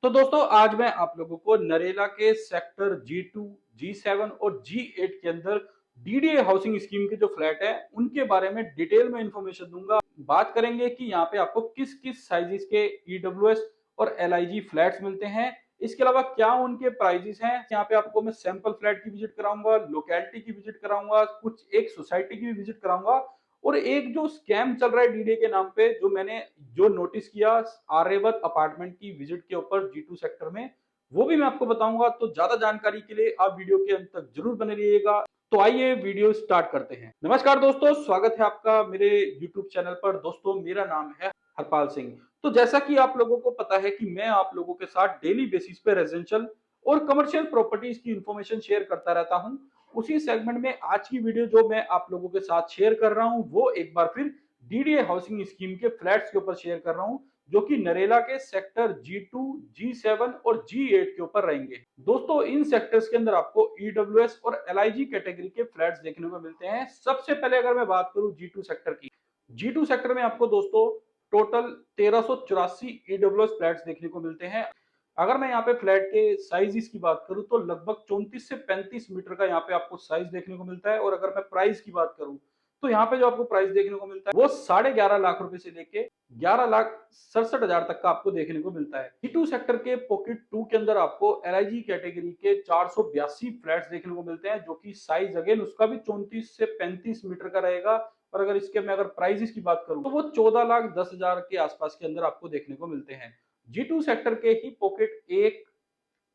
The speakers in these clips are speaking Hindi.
तो दोस्तों आज मैं आप लोगों को नरेला के सेक्टर G2, G7 और G8 के अंदर डीडीए हाउसिंग स्कीम के जो फ्लैट है उनके बारे में डिटेल में इंफॉर्मेशन दूंगा। बात करेंगे कि यहाँ पे आपको किस किस साइजेस के ईडब्ल्यूएस और एलआईजी फ्लैट्स मिलते हैं। इसके अलावा क्या उनके प्राइजेस हैं। यहाँ पे आपको मैं सैंपल फ्लैट की विजिट कराऊंगा, लोकेलिटी की विजिट कराऊंगा, कुछ एक सोसाइटी की भी विजिट कराऊंगा और एक जो स्कैम चल रहा है डीडीए के नाम पे जो नोटिस किया आर्यवत अपार्टमेंट की विजिट के ऊपर G2 सेक्टर में, वो भी मैं आपको बताऊंगा। तो ज्यादा जानकारी के लिए आप वीडियो के अंत तक जरूर बने रहिएगा। तो आइए वीडियो स्टार्ट करते हैं। नमस्कार दोस्तों, स्वागत है आपका मेरे यूट्यूब चैनल पर। दोस्तों मेरा नाम है हरपाल सिंह। तो जैसा कि आप लोगों को पता है कि मैं आप लोगों के साथ डेली बेसिस पे रेजिडेंशियल और कमर्शियल प्रॉपर्टीज की इंफॉर्मेशन शेयर करता रहता हूं। उसी सेगमेंट में आज की वीडियो जो मैं आप लोगों के साथ शेयर कर रहा हूं वो एक बार फिर डीडीए हाउसिंग स्कीम के फ्लैट्स के ऊपर शेयर कर रहा हूं, जो कि नरेला के सेक्टर G2, G7 और G8 के ऊपर रहेंगे। दोस्तों इन सेक्टर्स के अंदर आपको ईडब्ल्यूएस और एलआईजी कैटेगरी के फ्लैट्स देखने को मिलते हैं। सबसे पहले अगर मैं बात करूं G2 सेक्टर की, G2 सेक्टर में आपको दोस्तों टोटल 1384 ईडब्ल्यूएस फ्लैट्स देखने को मिलते हैं। अगर मैं यहाँ पे फ्लैट के साइजेस की बात करूं तो लगभग 34 से 35 मीटर का यहाँ पे आपको साइज देखने को मिलता है। और अगर मैं प्राइस की बात करूं तो यहाँ पे जो आपको प्राइस देखने को मिलता है वो 11.5 लाख रुपए से लेके 11,67,000 तक का आपको देखने को मिलता है। G2 सेक्टर के पॉकेट 2 के अंदर आपको एलआईजी कैटेगरी के 482 फ्लैट्स देखने को मिलते हैं, जो कि साइज अगेन उसका भी 34 से 35 मीटर का रहेगा। और अगर इसके मैं अगर प्राइसेस की बात करूं तो वो 14,10,000 के आसपास के अंदर आपको देखने को मिलते हैं। G2 सेक्टर के ही पॉकेट 1,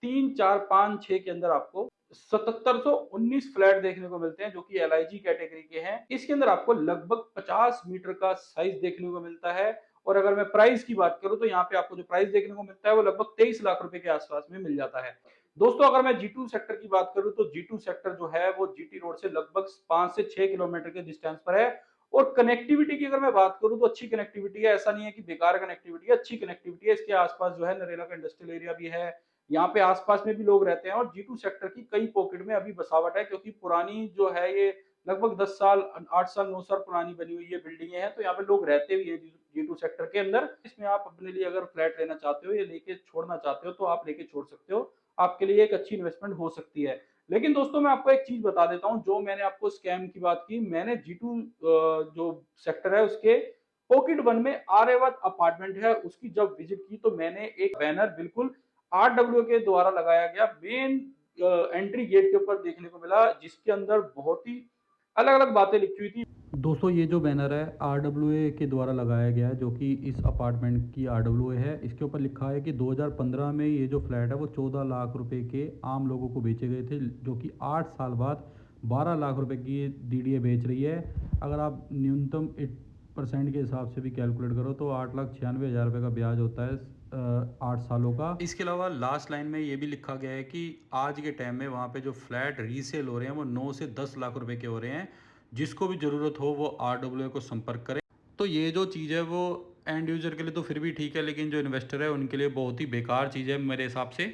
3, 4, 5, 6 के अंदर आपको 7719 फ्लैट देखने को मिलते हैं, जो कि एलआईजी कैटेगरी के हैं। इसके अंदर आपको लगभग 50 मीटर का साइज देखने को मिलता है। और अगर मैं प्राइस की बात करूं तो यहाँ पे आपको जो प्राइस देखने को मिलता है वो लगभग 23 लाख रुपए के आसपास में मिल जाता है। दोस्तों अगर मैं G2 सेक्टर की बात करूं तो G2 सेक्टर जो है वो जीटी रोड से लगभग 5 से 6 किलोमीटर के डिस्टेंस पर है। और कनेक्टिविटी की अगर मैं बात करूं तो अच्छी कनेक्टिविटी है, ऐसा नहीं है कि बेकार कनेक्टिविटी है, अच्छी कनेक्टिविटी है। इसके आसपास जो है नरेला का इंडस्ट्रियल एरिया भी है, यहाँ पे आसपास में भी लोग रहते हैं। और G2 सेक्टर की कई पॉकेट में अभी बसावट है, क्योंकि पुरानी जो है ये लगभग 10 साल 8 साल 9 साल पुरानी बनी हुई ये बिल्डिंगें हैं। तो यहाँ पे लोग रहते भी हैं G2 सेक्टर के अंदर। इसमें आप अपने लिए अगर फ्लैट लेना चाहते हो या लेके छोड़ना चाहते हो तो आप लेके छोड़ सकते हो, आपके लिए एक अच्छी इन्वेस्टमेंट हो सकती है। लेकिन दोस्तों मैं आपको एक चीज बता देता हूँ, जो मैंने आपको स्कैम की बात की, मैंने G2 जो सेक्टर है उसके पॉकेट 1 में आर्यवत अपार्टमेंट है उसकी जब विजिट की तो मैंने एक बैनर बिल्कुल आरडब्ल्यू के द्वारा लगाया गया मेन एंट्री गेट के ऊपर देखने को मिला, जिसके अंदर बहुत ही अलग अलग बातें लिखी हुई थी। दोस्तों ये जो बैनर है आरडब्ल्यूए के द्वारा लगाया गया है, जो कि इस अपार्टमेंट की आरडब्ल्यूए है। इसके ऊपर लिखा है कि 2015 में ये जो फ्लैट है वो 14 लाख रुपए के आम लोगों को बेचे गए थे, जो कि 8 साल बाद 12 लाख रुपए की डीडीए बेच रही है। अगर आप न्यूनतम 8% के हिसाब से भी कैलकुलेट करो तो 8,96,000 रुपये का ब्याज होता है 8 सालों का। इसके अलावा लास्ट लाइन में ये भी लिखा गया है कि आज के टाइम में वहाँ पे जो फ्लैट रीसेल हो रहे हैं वो 9 से 10 लाख रुपए के हो रहे हैं। जिसको भी ज़रूरत हो वो आरडब्ल्यूए को संपर्क करें। तो ये जो चीज़ है वो एंड यूजर के लिए तो फिर भी ठीक है, लेकिन जो इन्वेस्टर है उनके लिए बहुत ही बेकार चीज़ है मेरे हिसाब से।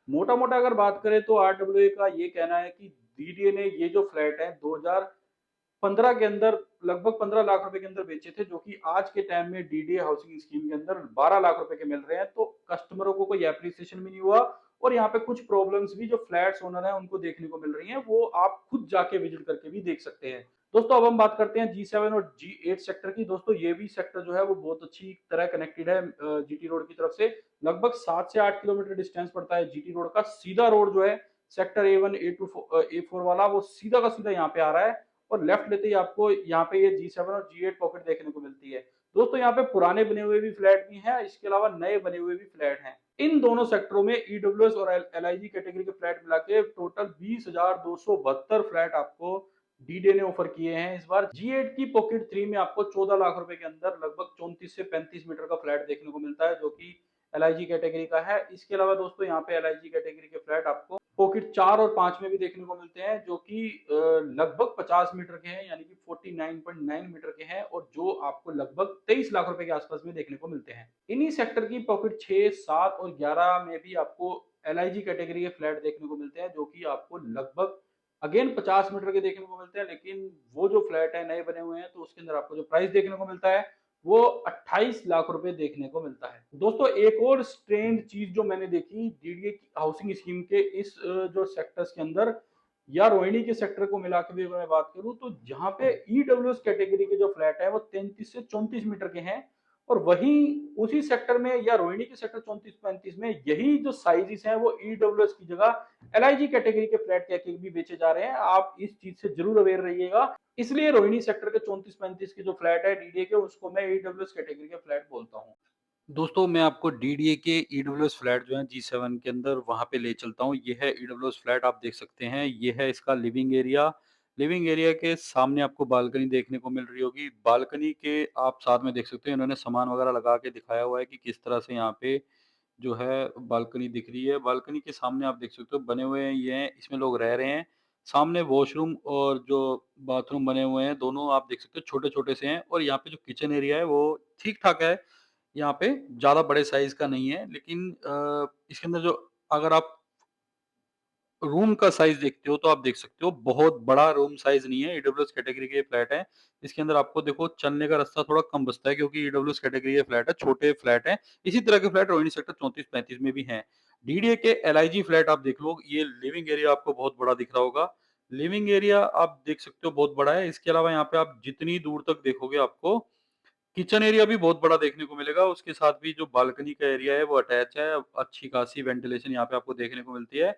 मोटा मोटा अगर बात करें तो आरडब्ल्यू का ये कहना है कि डीडीए ने ये जो फ्लैट है 2015 के अंदर लगभग 15 लाख रुपए के अंदर बेचे थे, जो कि आज के टाइम में डीडीए हाउसिंग स्कीम के अंदर 12 लाख रुपए के मिल रहे हैं। तो कस्टमरों को कोई एप्रिसिएशन भी नहीं हुआ। और यहाँ पे कुछ प्रॉब्लम्स भी जो फ्लैट्स ओनर है उनको देखने को मिल रही हैं, वो आप खुद जाके विजिट करके भी देख सकते हैं। दोस्तों अब हम बात करते हैं G7 और G8 सेक्टर की। दोस्तों ये भी सेक्टर जो है वो बहुत अच्छी तरह कनेक्टेड है जीटी रोड की तरफ से। लगभग 7 से 8 किलोमीटर डिस्टेंस पड़ता है जीटी रोड का। सीधा रोड जो है सेक्टर A1 A2 A4 वाला वो सीधा का सीधा यहाँ पे आ रहा है। और लेफ्ट लेते ही आपको यहाँ पे ये G7 और G8 पॉकेट देखने को मिलती है। दोस्तों यहाँ पे पुराने बने हुए भी फ्लैट भी हैं, इसके अलावा नए बने हुए भी फ्लैट हैं। इन दोनों सेक्टरों में ईडब्ल्यूएस और एलआईजी कैटेगरी के फ्लैट मिला के टोटल 20,272 फ्लैट आपको डीडे ने ऑफर किए हैं। इस बार G8 की पॉकेट 3 में आपको 14 लाख रुपए के अंदर लगभग 34 से 35 मीटर का फ्लैट देखने को मिलता है, जो कि एलआईजी कैटेगरी का है। इसके अलावा दोस्तों यहाँ पे एलआईजी कैटेगरी के फ्लैट आपको पॉकेट 4 और 5 में भी देखने को मिलते हैं, जो कि लगभग 50 मीटर के हैं, यानी कि 49.9 मीटर के हैं, और जो आपको लगभग 23 लाख रुपए के आसपास में देखने को मिलते हैं। इन्हीं सेक्टर की पॉकेट 6, 7 और 11 में भी आपको एलआईजी कैटेगरी के फ्लैट देखने को मिलते हैं, जो कि आपको लगभग अगेन 50 मीटर के देखने को मिलते हैं। लेकिन वो जो फ्लैट है नए बने हुए हैं तो उसके अंदर आपको जो प्राइस देखने को मिलता है वो 28 लाख रुपए देखने को मिलता है। दोस्तों एक और स्ट्रेंज चीज जो मैंने देखी डीडीए हाउसिंग स्कीम के इस जो सेक्टर्स के अंदर या रोहिणी के सेक्टर को मिला के भी अगर मैं बात करूं तो जहां पे ईडब्ल्यूएस कैटेगरी के जो फ्लैट है वो 33 से 34 मीटर के हैं, और वहीं उसी सेक्टर में या रोहिणी के सेक्टर 34-35 में यही जो साइजेस हैं वो ईडब्ल्यूएस की जगह एलआईजी कैटेगरी के फ्लैट कह भी बेचे जा रहे हैं। आप इस चीज से जरूर अवेयर रहिएगा। इसलिए रोहिणी सेक्टर के 34-35 के जो फ्लैट है डीडीए के उसको मैं ईडब्ल्यूएस कैटेगरी के फ्लैट बोलता हूँ। दोस्तों मैं आपको डीडीए के ईडब्ल्यूएस फ्लैट जो है जी7 के अंदर वहाँ पे ले चलता हूँ। ये है ईडब्ल्यूएस फ्लैट, आप देख सकते हैं। ये है इसका लिविंग एरिया। लिविंग एरिया के सामने आपको बालकनी देखने को मिल रही होगी। बालकनी के आप साथ में देख सकते हो इन्होंने सामान वगैरह लगा के दिखाया हुआ है कि किस तरह से यहाँ पे जो है बालकनी दिख रही है। बालकनी के सामने आप देख सकते हो बने हुए हैं ये हैं, इसमें लोग रह रहे हैं। सामने वॉशरूम और जो बाथरूम बने हुए हैं दोनों आप देख सकते हो छोटे-छोटे से हैं, और यहाँ पे जो किचन एरिया है वो ठीक-ठाक है। यहाँ पे ज़्यादा बड़े साइज़ का नहीं है, लेकिन इसके अंदर जो अगर आप रूम का साइज़ देखते हो तो आप देख सकते हो बहुत बड़ा रूम साइज़ नहीं है, ईडब्ल्यूएस कैटेगरी के फ्लैट हैं। इसके अंदर आपको देखो चलने का रास्ता थोड़ा कम बचता है क्योंकि ईडब्ल्यूएस कैटेगरी के फ्लैट है, छोटे फ्लैट हैं। इसी तरह के फ्लैट रोहिणी सेक्टर 34-35 में भी हैं। डीडीए के एलआईजी फ्लैट आप देख लो, ये लिविंग एरिया आपको बहुत बड़ा दिख रहा होगा। लिविंग एरिया आप देख सकते हो बहुत बड़ा है। इसके अलावा यहाँ पे आप जितनी दूर तक देखोगे आपको किचन एरिया भी बहुत बड़ा देखने को मिलेगा, उसके साथ भी जो बालकनी का एरिया है वो अटैच है। अच्छी खासी वेंटिलेशन यहाँ पे आपको देखने को मिलती है।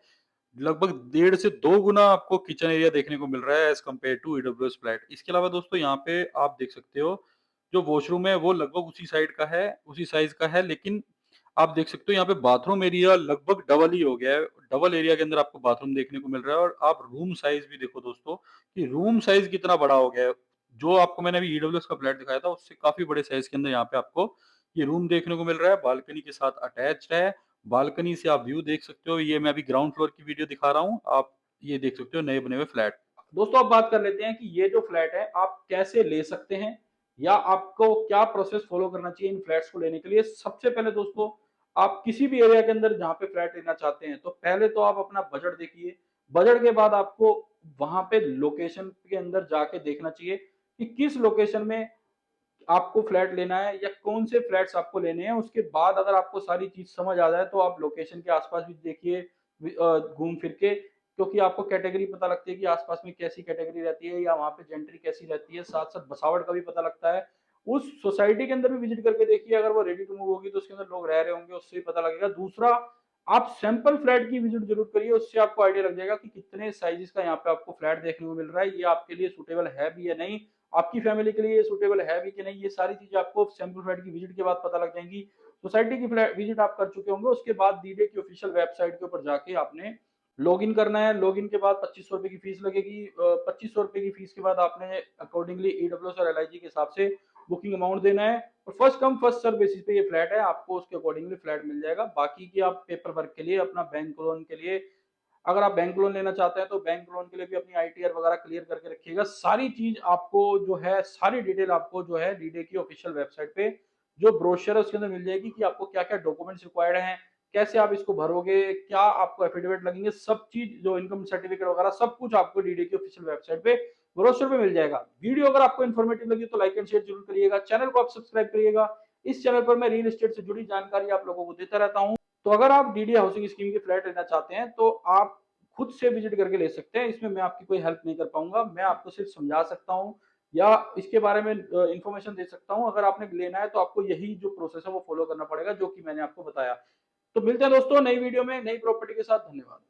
लगभग 1.5 से 2 गुना आपको किचन एरिया देखने को मिल रहा है as compare to EWS flat. इसके अलावा दोस्तों यहाँ पे आप देख सकते हो, जो वॉशरूम है वो लगभग उसी साइड का है, उसी साइज़ का है, लेकिन आप देख सकते हो यहाँ पे बाथरूम एरिया लगभग डबल ही हो गया है। डबल एरिया के अंदर आपको बाथरूम देखने को मिल रहा है, और आप रूम साइज़ भी देखो दोस्तों कि रूम साइज़ कितना बड़ा हो गया है। जो आपको मैंने अभी ईडब्ल्यूएस का फ्लैट दिखाया था उससे काफ़ी बड़े साइज़ के अंदर यहाँ पे आपको ये रूम देखने को मिल रहा है। बालकनी के साथ अटैच्ड है। बालकनी से आप व्यू देख सकते हो। ये मैं अभी ग्राउंड फ्लोर की वीडियो दिखा रहा हूँ। आप ये देख सकते हो नए बने हुए फ्लैट। दोस्तों अब बात कर लेते हैं कि ये जो फ्लैट है आप कैसे ले सकते हैं या आपको क्या प्रोसेस फॉलो करना चाहिए इन फ्लैट्स को लेने के लिए। सबसे पहले दोस्तों आप किसी भी एरिया के अंदर जहां पे फ्लैट लेना चाहते हैं तो पहले तो आप अपना बजट देखिए। बजट के बाद आपको वहां पे लोकेशन के अंदर जाके देखना चाहिए कि किस लोकेशन में आपको फ्लैट लेना है या कौन से फ्लैट्स आपको लेने हैं। उसके बाद अगर आपको सारी चीज समझ आ जाए तो आप लोकेशन के आसपास भी देखिए घूम फिर के, क्योंकि आपको कैटेगरी पता लगती है कि आसपास में कैसी कैटेगरी रहती है या वहाँ पे जेंट्री कैसी रहती है, साथ साथ बसावट का भी पता लगता है। उस सोसाइटी के अंदर भी विजिट करके देखिए, अगर वो रेडी टू मूव होगी तो उसके अंदर लोग रह रहे होंगे, उससे भी पता लगेगा। दूसरा, आप सैंपल फ्लैट की विजिट जरूर करिए, उससे आपको आइडिया लग जाएगा कि कितने साइजेस का यहाँ पे आपको फ्लैट देखने को मिल रहा है, ये आपके लिए सुटेबल है भी या नहीं, आपकी फैमिली के लिए ये सुटेबल है भी कि नहीं। ये सारी चीजें आपको सैंपल फ्लैट की विजिट के बाद पता लग जाएंगी। सोसाइटी की फ्लैट विजिट आप कर चुके होंगे, उसके बाद डीडे की ऑफिशियल वेबसाइट के ऊपर जाके आपने लॉगिन करना है। लॉगिन के बाद 2500 रुपए की फीस लगेगी। 2500 रुपए की फीस के बाद आपने अकॉर्डिंगली ईडब्ल्यूएस और एलआईजी के हिसाब से बुकिंग अमाउंट देना है, और first come first serve basis पे ये फ्लैट है, आपको उसके अकॉर्डिंगली फ्लैट मिल जाएगा। बाकी की आप पेपर वर्क के लिए अपना बैंक लोन के लिए, अगर आप बैंक लोन लेना चाहते हैं तो बैंक लोन के लिए भी अपनी आईटीआर वगैरह क्लियर करके रखिएगा। सारी चीज आपको जो है, सारी डिटेल आपको जो है डीडे की ऑफिशियल वेबसाइट पे जो ब्रोशर है उसके अंदर मिल जाएगी कि आपको क्या क्या डॉक्यूमेंट्स रिक्वायर्ड हैं, कैसे आप इसको भरोगे, क्या आपको एफिडेविट लगेंगे, सब चीज जो इनकम सर्टिफिकेट वगैरह सब कुछ आपको डीडे की ऑफिशियल वेबसाइट पे ब्रोशर पे मिल जाएगा। वीडियो अगर आपको इन्फॉर्मेटिव लगी तो लाइक एंड शेयर जरूर करिएगा, चैनल को आप सब्सक्राइब करिएगा। इस चैनल पर मैं रियल एस्टेट से जुड़ी जानकारी आप लोगों को देता रहता हूँ। तो अगर आप डीडी हाउसिंग स्कीम के फ्लैट लेना चाहते हैं तो आप खुद से विजिट करके ले सकते हैं। इसमें मैं आपकी कोई हेल्प नहीं कर पाऊंगा, मैं आपको सिर्फ समझा सकता हूँ या इसके बारे में इंफॉर्मेशन दे सकता हूँ। अगर आपने लेना है तो आपको यही जो प्रोसेस है वो फॉलो करना पड़ेगा जो कि मैंने आपको बताया। तो मिलते हैं दोस्तों नई वीडियो में नई प्रॉपर्टी के साथ। धन्यवाद।